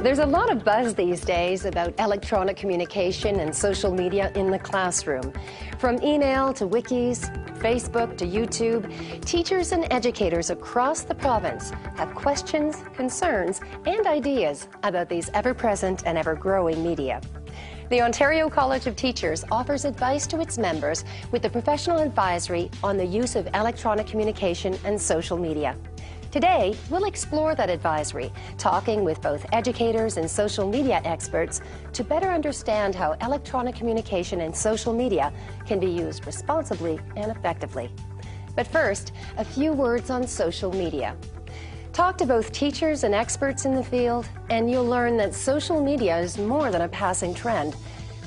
There's a lot of buzz these days about electronic communication and social media in the classroom. From email to wikis, Facebook to YouTube, teachers and educators across the province have questions, concerns, and ideas about these ever-present and ever-growing media. The Ontario College of Teachers offers advice to its members with a professional advisory on the use of electronic communication and social media. Today, we'll explore that advisory, talking with both educators and social media experts to better understand how electronic communication and social media can be used responsibly and effectively. But first, a few words on social media. Talk to both teachers and experts in the field, and you'll learn that social media is more than a passing trend.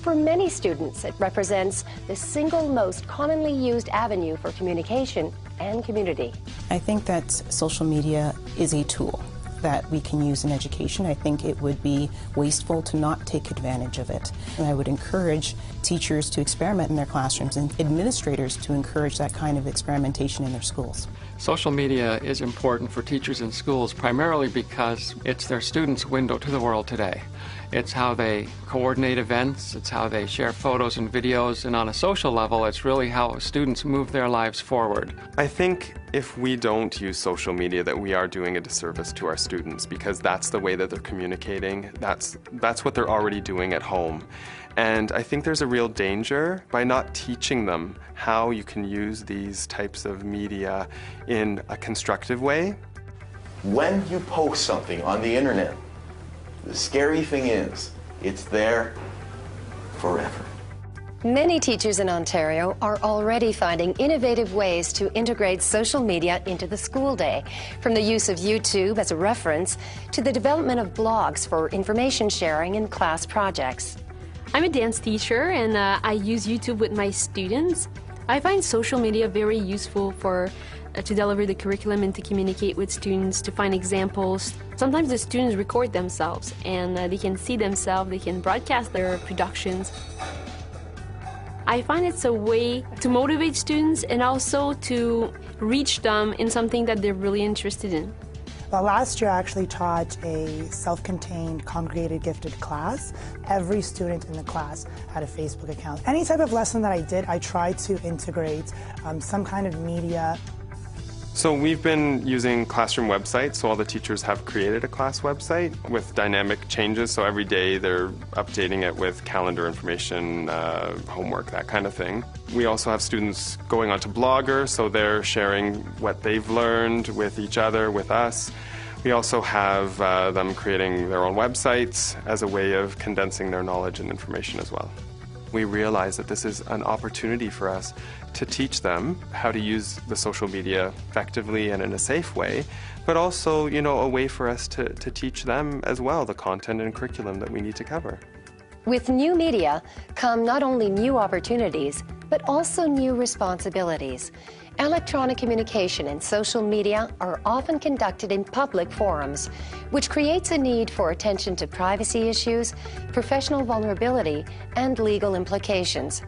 For many students, it represents the single most commonly used avenue for communication and community. I think that social media is a tool that we can use in education. I think it would be wasteful to not take advantage of it. And I would encourage teachers to experiment in their classrooms and administrators to encourage that kind of experimentation in their schools. Social media is important for teachers in schools primarily because it's their students' window to the world today. It's how they coordinate events, it's how they share photos and videos, and on a social level, it's really how students move their lives forward. I think if we don't use social media that we are doing a disservice to our students, because that's the way that they're communicating, that's what they're already doing at home. And I think there's a real danger by not teaching them how you can use these types of media in a constructive way. When you post something on the internet, the scary thing is, it's there forever. Many teachers in Ontario are already finding innovative ways to integrate social media into the school day, from the use of YouTube as a reference to the development of blogs for information sharing and class projects. I'm a dance teacher and I use YouTube with my students. I find social media very useful to deliver the curriculum and to communicate with students, to find examples. Sometimes the students record themselves and they can see themselves, they can broadcast their productions. I find it's a way to motivate students and also to reach them in something that they're really interested in. Well, last year I actually taught a self-contained congregated gifted class. Every student in the class had a Facebook account. Any type of lesson that I did, I tried to integrate some kind of media. So we've been using classroom websites, so all the teachers have created a class website with dynamic changes, so every day they're updating it with calendar information, homework, that kind of thing. We also have students going onto Blogger, so they're sharing what they've learned with each other, with us. We also have them creating their own websites as a way of condensing their knowledge and information as well. We realize that this is an opportunity for us to teach them how to use the social media effectively and in a safe way, but also, a way for us to teach them as well the content and curriculum that we need to cover. With new media come not only new opportunities, but also new responsibilities. Electronic communication and social media are often conducted in public forums, which creates a need for attention to privacy issues, professional vulnerability, and legal implications.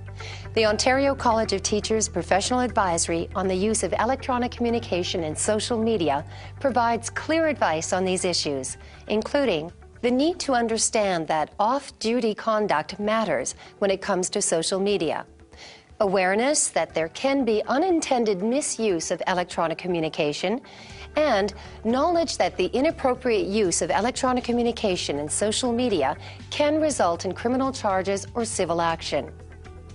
The Ontario College of Teachers Professional Advisory on the use of electronic communication and social media provides clear advice on these issues, including the need to understand that off-duty conduct matters when it comes to social media, awareness that there can be unintended misuse of electronic communication, and knowledge that the inappropriate use of electronic communication and social media can result in criminal charges or civil action.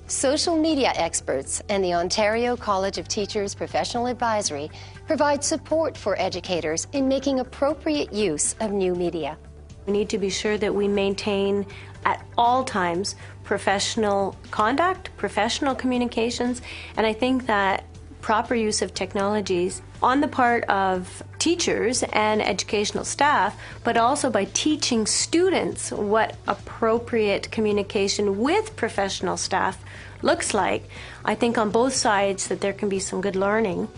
Social media experts and the Ontario College of Teachers Professional Advisory provide support for educators in making appropriate use of new media. We need to be sure that we maintain at all times professional conduct, professional communications, and I think that proper use of technologies on the part of teachers and educational staff, but also by teaching students what appropriate communication with professional staff looks like. I think on both sides that there can be some good learning.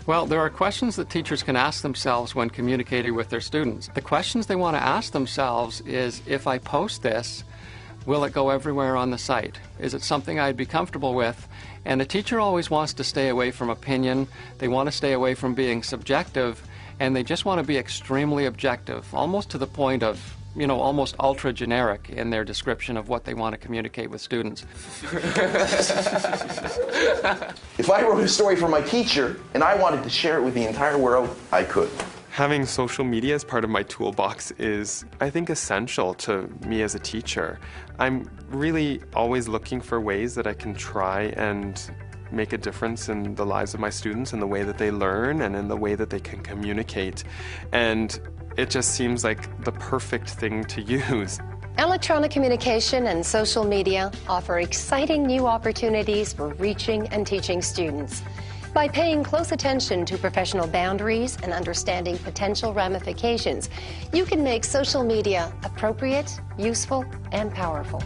Well, there are questions that teachers can ask themselves when communicating with their students. The questions they want to ask themselves is, if I post this, will it go everywhere on the site? Is it something I'd be comfortable with? And a teacher always wants to stay away from opinion. They want to stay away from being subjective, and they just want to be extremely objective, almost to the point of almost ultra generic in their description of what they want to communicate with students. If I wrote a story for my teacher and I wanted to share it with the entire world, I could. Having social media as part of my toolbox is, I think, essential to me as a teacher. I'm really always looking for ways that I can try and make a difference in the lives of my students, in the way that they learn and in the way that they can communicate. And it just seems like the perfect thing to use. Electronic communication and social media offer exciting new opportunities for reaching and teaching students. By paying close attention to professional boundaries and understanding potential ramifications, you can make social media appropriate, useful, and powerful.